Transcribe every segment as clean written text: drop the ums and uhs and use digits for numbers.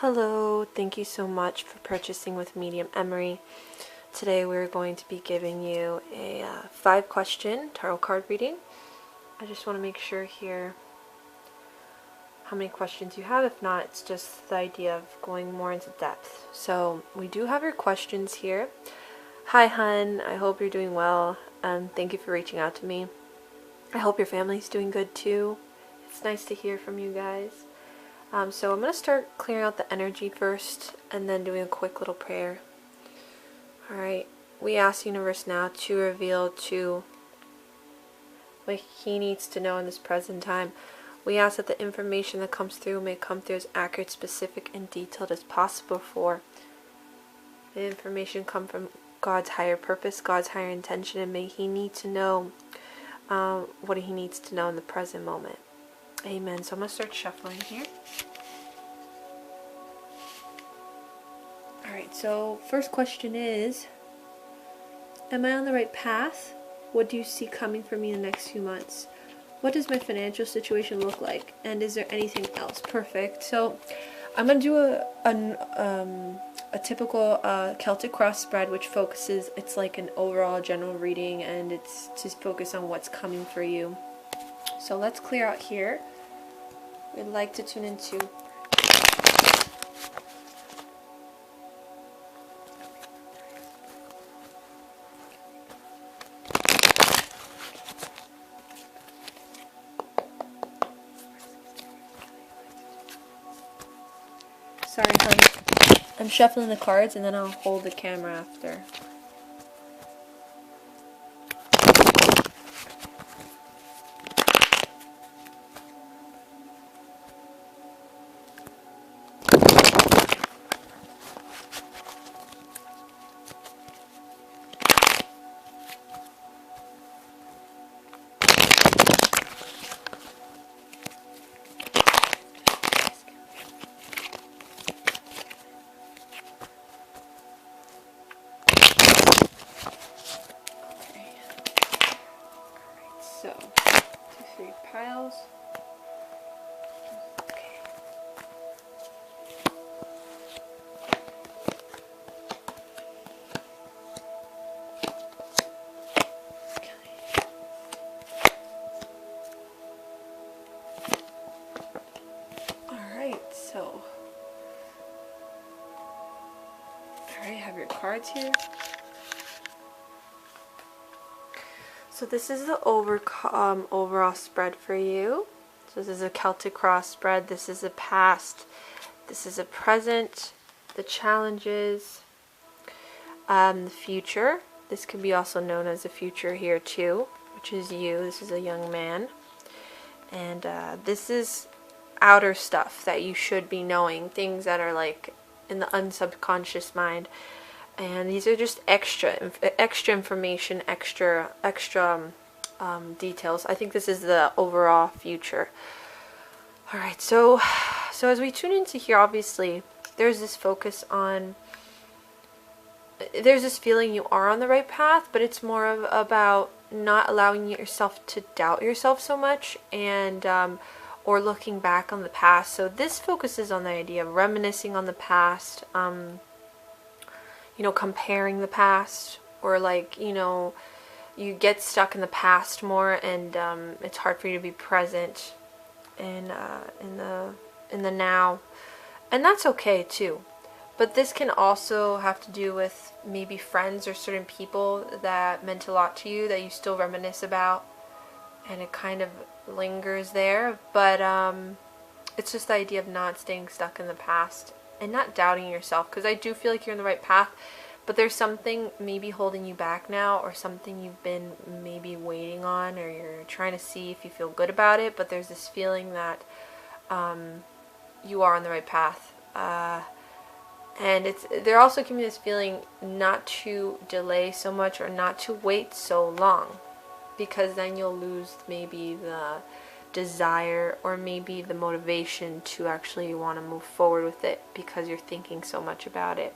Hello, thank you so much for purchasing with Medium Emary. Today we're going to be giving you a 5-question tarot card reading. I just want to make sure here how many questions you have. If not, it's just the idea of going more into depth. So we do have your questions here. Hi hun, I hope you're doing well. Thank you for reaching out to me. I hope your family's doing good too. It's nice to hear from you guys. So I'm going to start clearing out the energy first and then doing a quick little prayer. Alright, we ask the universe now to reveal to what he needs to know in this present time. We ask that the information that comes through may come through as accurate, specific, and detailed as possible for the information come from God's higher purpose, God's higher intention, and may he need to know what he needs to know in the present moment. Amen. So I'm going to start shuffling here. Alright, so first question is, am I on the right path? What do you see coming for me in the next few months? What does my financial situation look like? And is there anything else? Perfect. So I'm going to do a typical Celtic cross spread, which focuses, it's like an overall general reading, and it's to focus on what's coming for you. So let's clear out here. We'd like to tune into sorry hon, I'm shuffling the cards and then I'll hold the camera after. So, 2, 3 piles. Okay. Alright, so I have your cards here. So this is the overall spread for you. So this is a Celtic cross spread. This is a past. This is a present. The challenges. The future. This could be also known as the future here too, which is you. This is a young man. And this is outer stuff that you should be knowing. Things that are like in the unsubconscious mind. And these are just extra information, extra details. I think this is the overall future. Alright, so as we tune into here, obviously, there's this focus on, there's this feeling you are on the right path, but it's more of about not allowing yourself to doubt yourself so much, and or looking back on the past. So this focuses on the idea of reminiscing on the past, you know, comparing the past, or like, you know, you get stuck in the past more, and it's hard for you to be present in the now, and that's okay too. But this can also have to do with maybe friends or certain people that meant a lot to you that you still reminisce about, and it kind of lingers there. But it's just the idea of not staying stuck in the past and not doubting yourself, because I do feel like you're on the right path, but there's something maybe holding you back now, or something you've been maybe waiting on, or you're trying to see if you feel good about it, but there's this feeling that you are on the right path. And they're also giving me this feeling not to delay so much, or not to wait so long, because then you'll lose maybe the desire or maybe the motivation to actually want to move forward with it, because you're thinking so much about it.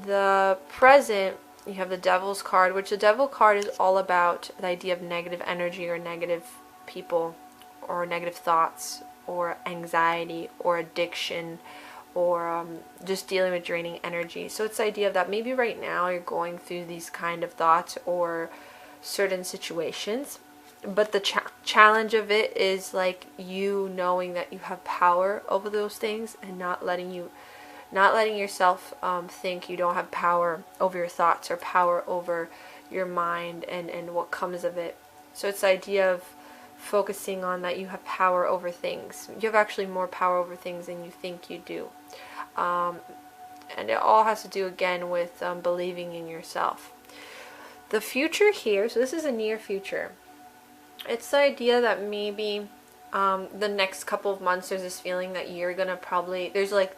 The present, you have the Devil's card, which the Devil card is all about the idea of negative energy, or negative people, or negative thoughts, or anxiety, or addiction, or just dealing with draining energy. So it's the idea that maybe right now you're going through these kind of thoughts or certain situations, but the challenge of it is like you knowing that you have power over those things and not letting yourself think you don't have power over your thoughts or power over your mind and what comes of it. So it's the idea of focusing on that you have power over things. You have actually more power over things than you think you do. And it all has to do again with believing in yourself. The future here, so this is a near future. It's the idea that maybe the next couple of months there's this feeling that you're gonna probably, there's like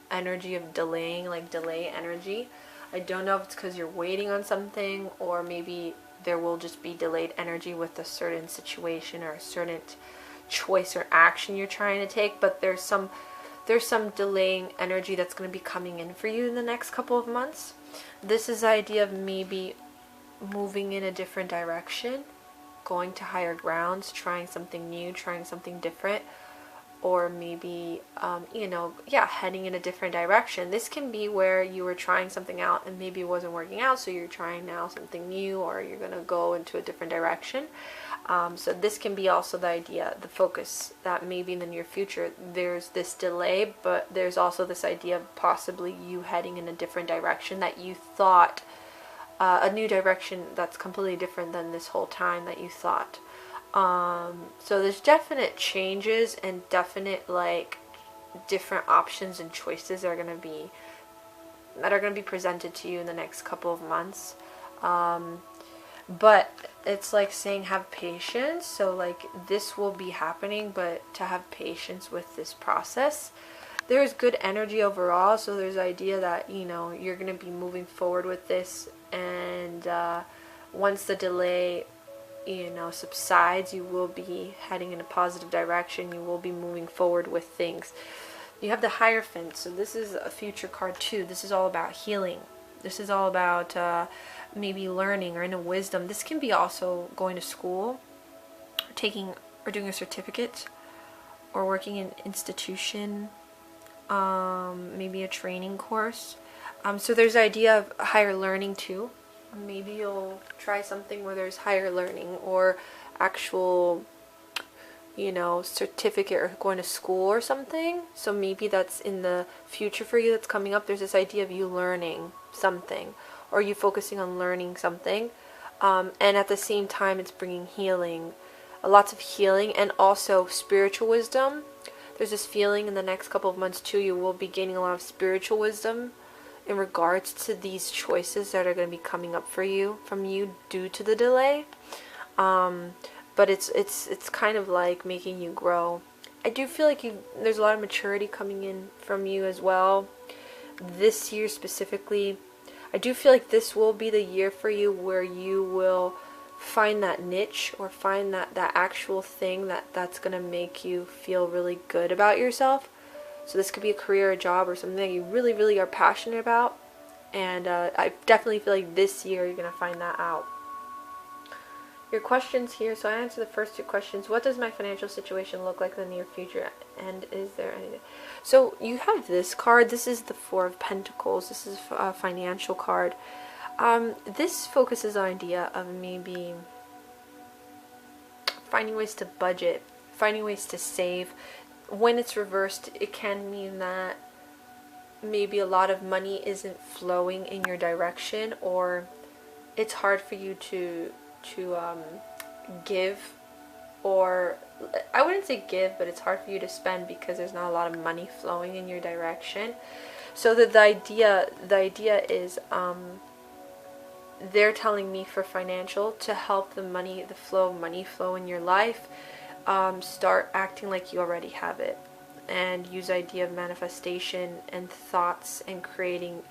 energy of delaying, like delay energy. I don't know if it's because you're waiting on something, or maybe there will just be delayed energy with a certain situation or a certain choice or action you're trying to take, but there's some delaying energy that's going to be coming in for you in the next couple of months. This is the idea of maybe moving in a different direction, going to higher grounds, trying something new, trying something different, or maybe heading in a different direction. This can be where you were trying something out and maybe it wasn't working out, so you're trying now something new, or you're going to go into a different direction. So this can be also the idea, the focus, that maybe in the near future there's this delay, but there's also this idea of possibly you heading in a different direction that you thought, a new direction that's completely different than this whole time that you thought. So there's definite changes and definite like different options and choices that are going to be presented to you in the next couple of months. But it's like saying have patience. So like this will be happening, but to have patience with this process. There's good energy overall, so there's the idea that you're going to be moving forward with this, and once the delay subsides, you will be heading in a positive direction. You will be moving forward with things. You have the Hierophant, so this is a future card too. This is all about healing. This is all about maybe learning or inner wisdom. This can be also going to school, or doing a certificate, or working in an institution, maybe a training course. So there's the idea of higher learning too. Maybe you'll try something where there's higher learning or actual, certificate, or going to school or something. So maybe that's in the future for you, that's coming up. There's this idea of you learning something, or you focusing on learning something. And at the same time, it's bringing healing, lots of healing, and also spiritual wisdom. There's this feeling in the next couple of months too, you will be gaining a lot of spiritual wisdom in regards to these choices that are going to be coming up from you due to the delay. But it's kind of like making you grow. I do feel like there's a lot of maturity coming in from you as well. This year specifically, I do feel like this will be the year for you where you will find that niche, or find that actual thing that's going to make you feel really good about yourself. So this could be a career, a job, or something that you really, really are passionate about. And I definitely feel like this year you're going to find that out. Your questions here. So I answered the first two questions. What does my financial situation look like in the near future? And is there anything? So you have this card. This is the Four of Pentacles. This is a financial card. This focuses on the idea of maybe finding ways to budget, finding ways to save. When it's reversed, it can mean that maybe a lot of money isn't flowing in your direction, or it's hard for you to give, or I wouldn't say give, but it's hard for you to spend because there's not a lot of money flowing in your direction. So the idea is they're telling me for financial, to help the flow of money flow in your life. Start acting like you already have it, and use the idea of manifestation and thoughts, and creating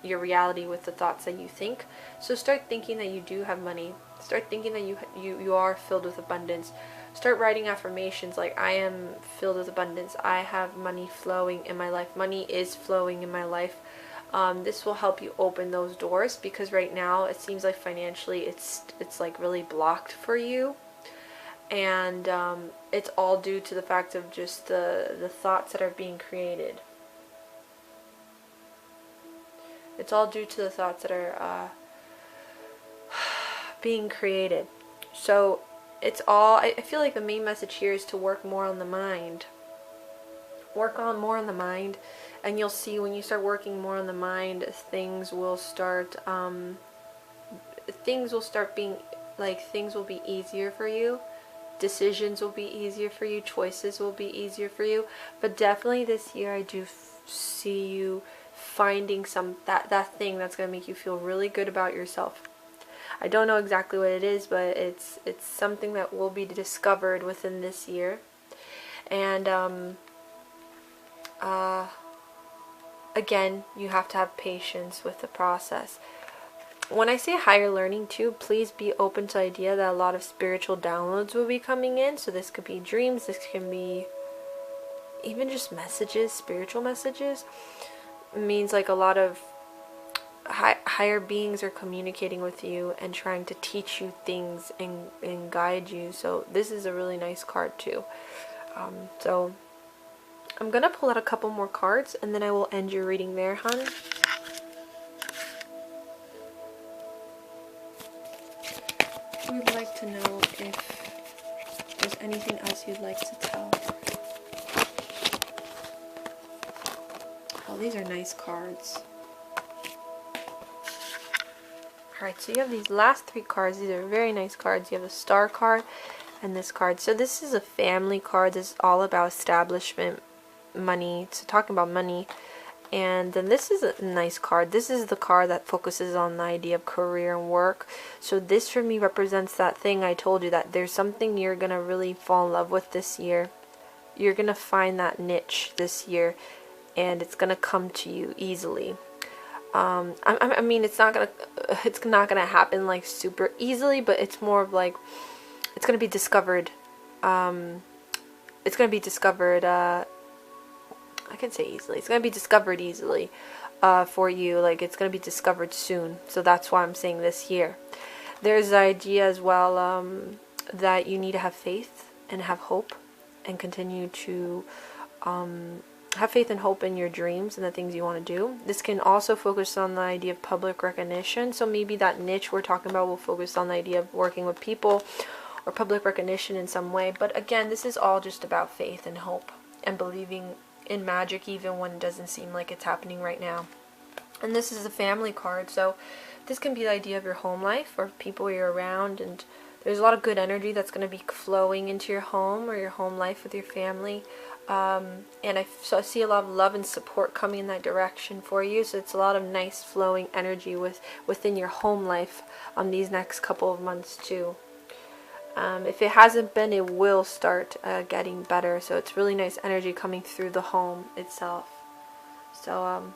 your reality with the thoughts that you think. So start thinking that you do have money. Start thinking that you are filled with abundance. Start writing affirmations like, I am filled with abundance. I have money flowing in my life. Money is flowing in my life. This will help you open those doors, because right now it seems like financially it's like really blocked for you. And it's all due to the fact of just the thoughts that are being created. It's all due to the thoughts that are being created. So it's all, I feel like the main message here is to work more on the mind. Work on more on the mind, and you'll see when you start working more on the mind, things will start being like, things will be easier for you. Decisions will be easier for you. Choices will be easier for you. But definitely this year, I do see you finding that thing that's going to make you feel really good about yourself. I don't know exactly what it is, but it's something that will be discovered within this year. And again, you have to have patience with the process. When I say higher learning too, please be open to the idea that a lot of spiritual downloads will be coming in. So this could be dreams, this can be even just messages, spiritual messages. It means like a lot of higher beings are communicating with you and trying to teach you things and guide you. So this is a really nice card too. So I'm gonna pull out a couple more cards and then I will end your reading there, hon. We'd like to know if there's anything else you'd like to tell. Oh, these are nice cards. Alright, so you have these last three cards. These are very nice cards. You have the Star card and this card. So this is a family card. This is all about establishment, money. So talking about money. And then this is a nice card. This is the card that focuses on the idea of career and work. So this for me represents that thing I told you, that there's something you're going to really fall in love with this year. You're going to find that niche this year and it's going to come to you easily. I mean, it's not gonna happen like super easily, but it's more of like it's gonna be discovered. It's gonna be discovered. I can say easily. It's gonna be discovered easily for you. Like it's gonna be discovered soon. So that's why I'm saying this year. There's the idea as well that you need to have faith and have hope and continue to have faith and hope in your dreams and the things you want to do. This can also focus on the idea of public recognition. So maybe that niche we're talking about will focus on the idea of working with people or public recognition in some way. But again, this is all just about faith and hope and believing in magic even when it doesn't seem like it's happening right now. And this is a family card. So this can be the idea of your home life or people you're around, and there's a lot of good energy that's going to be flowing into your home or your home life with your family. And I see a lot of love and support coming in that direction for you. So it's a lot of nice flowing energy within your home life on these next couple of months too. If it hasn't been, it will start getting better. So it's really nice energy coming through the home itself. So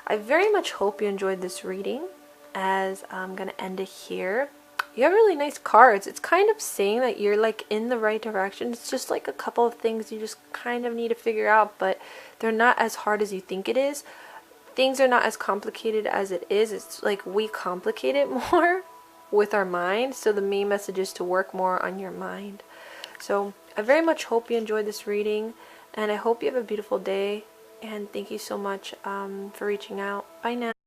I very much hope you enjoyed this reading, as I'm going to end it here. You have really nice cards. It's kind of saying that you're like in the right direction. It's just like a couple of things you just kind of need to figure out, but they're not as hard as you think it is. Things are not as complicated as it is. It's like we complicate it more with our mind. So the main message is to work more on your mind. So I very much hope you enjoyed this reading, and I hope you have a beautiful day. And thank you so much for reaching out. Bye now.